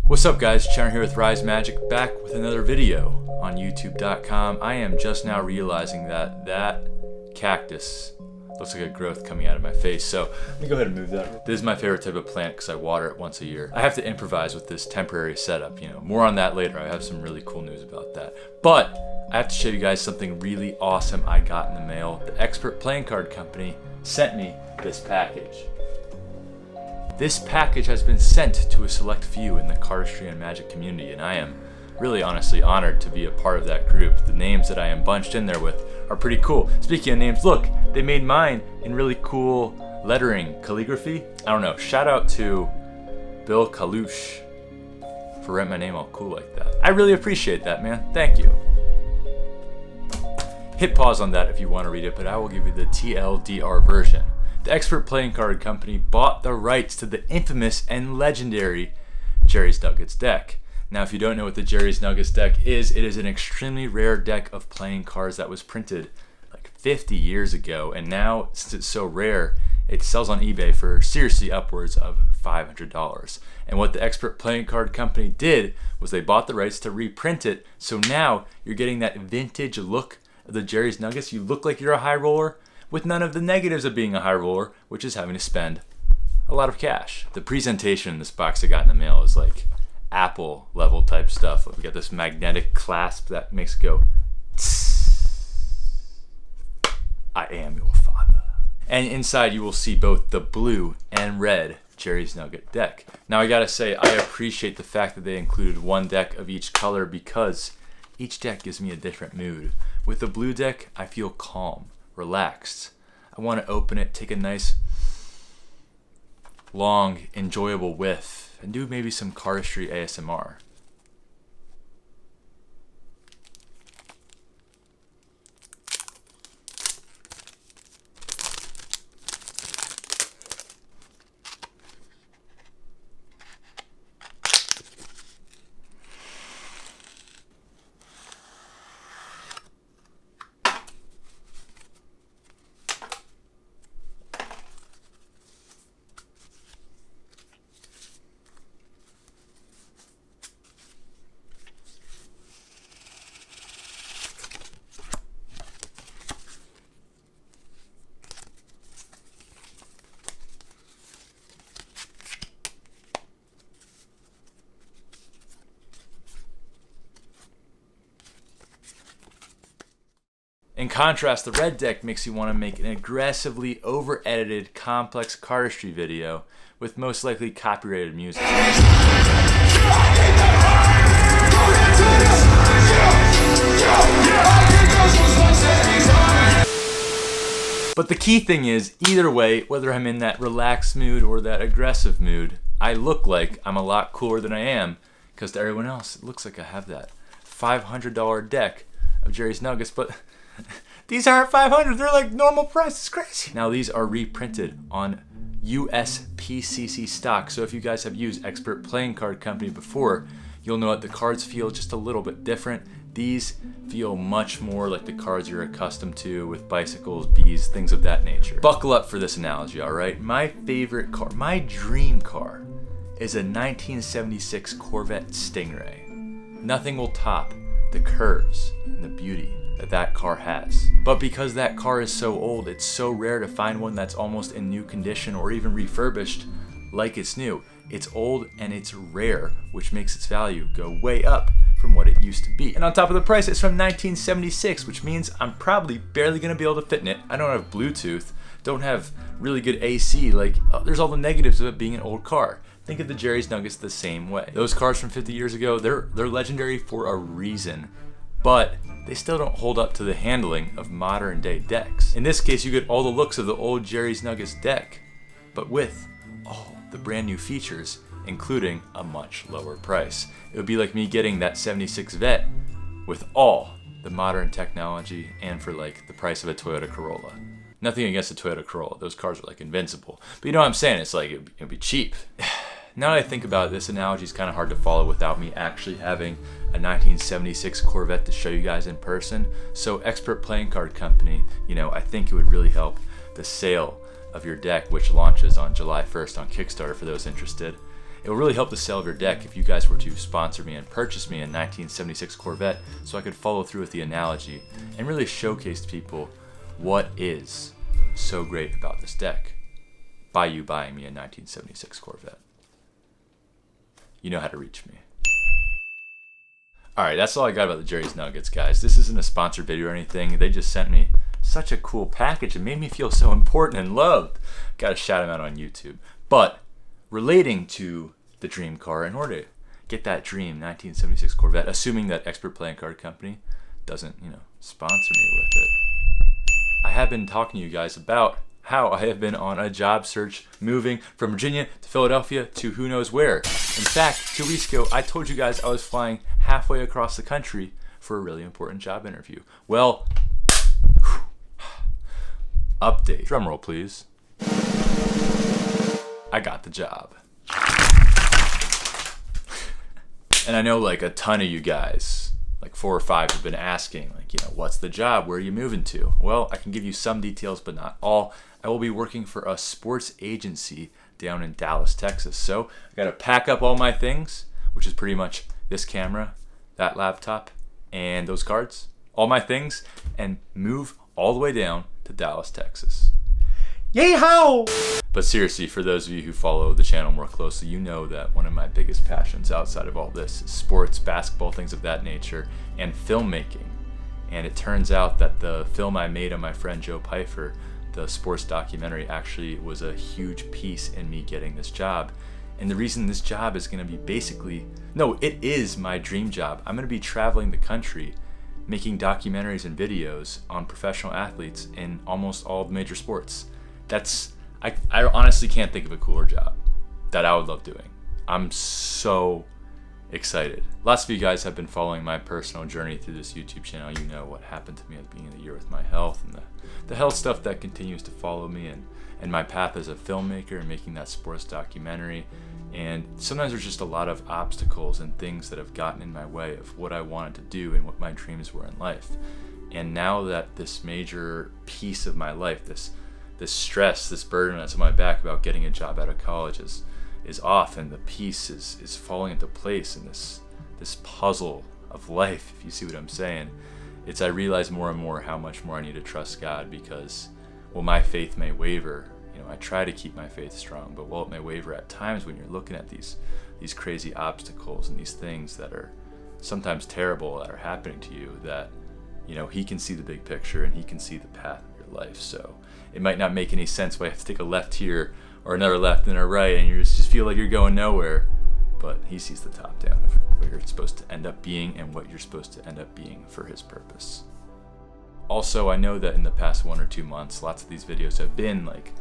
What's up guys, Chandler here with Rise Magic, back with another video on youtube.com. I am just now realizing that cactus looks like a growth coming out of my face, so let me go ahead and move that. This is my favorite type of plant because I water it once a year. I have to improvise with this temporary setup, more on that later. I have some really cool news about that. But I have to show you guys something really awesome I got in the mail. The Expert Playing Card Company sent me this package. This package has been sent to a select few in the cardistry and magic community, and I am really honestly honored to be a part of that group. The names that I am bunched in there with are pretty cool. Speaking of names, look, they made mine in really cool lettering, calligraphy. I don't know, shout out to Bill Kalush for writing my name all cool like that. I really appreciate that, man. Thank you. Hit pause on that if you want to read it, but I will give you the TLDR version. The Expert Playing Card Company bought the rights to the infamous and legendary Jerry's Nuggets deck. Now, if you don't know what the Jerry's Nuggets deck is, it is an extremely rare deck of playing cards that was printed like 50 years ago, and now, since it's so rare, it sells on eBay for seriously upwards of $500. And what the Expert Playing Card Company did was they bought the rights to reprint it, so now you're getting that vintage look of the Jerry's Nuggets. You look like you're a high roller, with none of the negatives of being a high roller, which is having to spend a lot of cash. The presentation in this box I got in the mail is like Apple level type stuff. We got this magnetic clasp that makes it go tss. I am your father. And inside you will see both the blue and red Jerry's Nugget deck. Now I gotta say, I appreciate the fact that they included one deck of each color because each deck gives me a different mood. With the blue deck, I feel calm, relaxed. I want to open it, take a nice, long, enjoyable whiff, and do maybe some cardistry ASMR. In contrast, the red deck makes you want to make an aggressively over-edited, complex cardistry video with most likely copyrighted music. But the key thing is, either way, whether I'm in that relaxed mood or that aggressive mood, I look like I'm a lot cooler than I am, because to everyone else, it looks like I have that $500 deck of Jerry's Nuggets, but these aren't $500, they're like normal price. It's crazy. Now these are reprinted on USPCC stock, so if you guys have used Expert Playing Card Company before, you'll know that the cards feel just a little bit different. These feel much more like the cards you're accustomed to with bicycles, bees, things of that nature. Buckle up for this analogy, alright? My favorite car, my dream car, is a 1976 Corvette Stingray. Nothing will top the curves and the beauty that car has. But because that car is so old, it's so rare to find one that's almost in new condition or even refurbished like it's new. It's old and it's rare, which makes its value go way up from what it used to be. And on top of the price, it's from 1976, which means I'm probably barely gonna be able to fit in it. I don't have Bluetooth, don't have really good AC, there's all the negatives of it being an old car. Think of the Jerry's Nuggets the same way. Those cars from 50 years ago, they're legendary for a reason, but they still don't hold up to the handling of modern day decks. In this case, you get all the looks of the old Jerry's Nuggets deck, but with all the brand new features, including a much lower price. It would be like me getting that 76 Vet with all the modern technology and for like the price of a Toyota Corolla. Nothing against the Toyota Corolla, those cars are like invincible. But you know what I'm saying, it's like, it'd be cheap. Now that I think about it, this analogy is kind of hard to follow without me actually having a 1976 Corvette to show you guys in person. So Expert Playing Card Company, I think it would really help the sale of your deck, which launches on July 1st on Kickstarter for those interested. It will really help the sale of your deck if you guys were to sponsor me and purchase me a 1976 Corvette so I could follow through with the analogy and really showcase to people what is so great about this deck by you buying me a 1976 Corvette. You know how to reach me. Alright, that's all I got about the Jerry's Nuggets, guys. This isn't a sponsored video or anything. They just sent me such a cool package. It made me feel so important and loved. Gotta shout them out on YouTube. But relating to the dream car, in order to get that dream 1976 Corvette, assuming that Expert Playing Card Company doesn't, sponsor me with it, I have been talking to you guys about how I have been on a job search, moving from Virginia to Philadelphia to who knows where. In fact, 2 weeks ago, I told you guys I was flying halfway across the country for a really important job interview. Well, update. Drum roll, please. I got the job. And I know like a ton of you guys, like 4 or 5, have been asking, like, what's the job? Where are you moving to? Well, I can give you some details, but not all. I will be working for a sports agency down in Dallas, Texas. So I got to pack up all my things, which is pretty much this camera, that laptop, and those cards, all my things, and move all the way down to Dallas, Texas. Yay-ho! But seriously, for those of you who follow the channel more closely, you know that one of my biggest passions outside of all this is sports, basketball, things of that nature, and filmmaking. And it turns out that the film I made on my friend Joe Pfeiffer, the sports documentary, actually was a huge piece in me getting this job. And the reason this job is going to be it is my dream job. I'm going to be traveling the country, making documentaries and videos on professional athletes in almost all the major sports. I honestly can't think of a cooler job that I would love doing. I'm so excited. Lots of you guys have been following my personal journey through this YouTube channel. You know what happened to me at the beginning of the year with my health and the health stuff that continues to follow me, and my path as a filmmaker and making that sports documentary. And sometimes there's just a lot of obstacles and things that have gotten in my way of what I wanted to do and what my dreams were in life. And now that this major piece of my life, this stress, this burden that's on my back about getting a job out of college is off, and the piece is falling into place in this puzzle of life, if you see what I'm saying. I realize more and more how much more I need to trust God, because while my faith may waver, I try to keep my faith strong, but while it may waver at times when you're looking at these crazy obstacles and these things that are sometimes terrible that are happening to you, that He can see the big picture and He can see the path of your life. So it might not make any sense why you have to take a left here or another left and a right, and you just feel like you're going nowhere. But He sees the top down of where you're supposed to end up being and what you're supposed to end up being for His purpose. Also, I know that in the past 1 or 2 months, lots of these videos have been like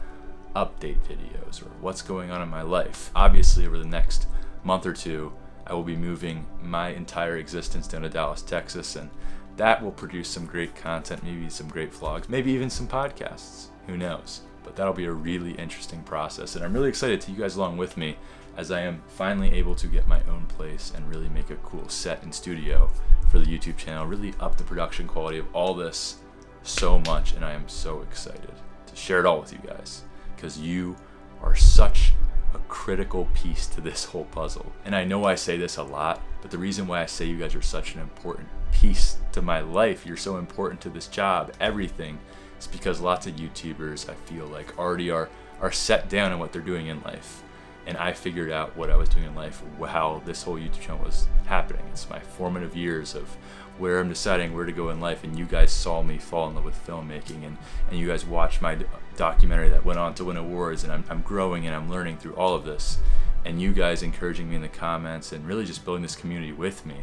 update videos or what's going on in my life. Obviously, over the next month or 2, I will be moving my entire existence down to Dallas, Texas, and that will produce some great content, maybe some great vlogs, maybe even some podcasts. Who knows? But that'll be a really interesting process, and I'm really excited to take you guys along with me as I am finally able to get my own place and really make a cool set and studio for the YouTube channel, really up the production quality of all this so much, and I am so excited to share it all with you guys, because you are such a critical piece to this whole puzzle. And I know I say this a lot, but the reason why I say you guys are such an important piece to my life, you're so important to this job, everything, is because lots of YouTubers, I feel like, already are set down in what they're doing in life. And I figured out what I was doing in life while this whole YouTube channel was happening. It's my formative years of where I'm deciding where to go in life, and you guys saw me fall in love with filmmaking, and you guys watched my documentary that went on to win awards, and I'm growing and I'm learning through all of this, and you guys encouraging me in the comments and really just building this community with me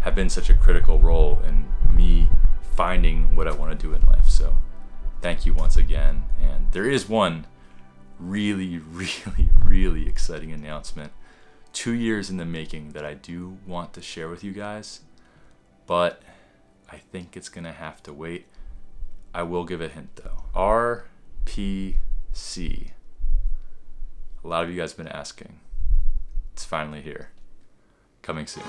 have been such a critical role in me finding what I want to do in life. So thank you once again. And there is one really, really, really exciting announcement, 2 years in the making, that I do want to share with you guys, but I think it's gonna have to wait. I will give a hint though. RPC. A lot of you guys have been asking. It's finally here. Coming soon.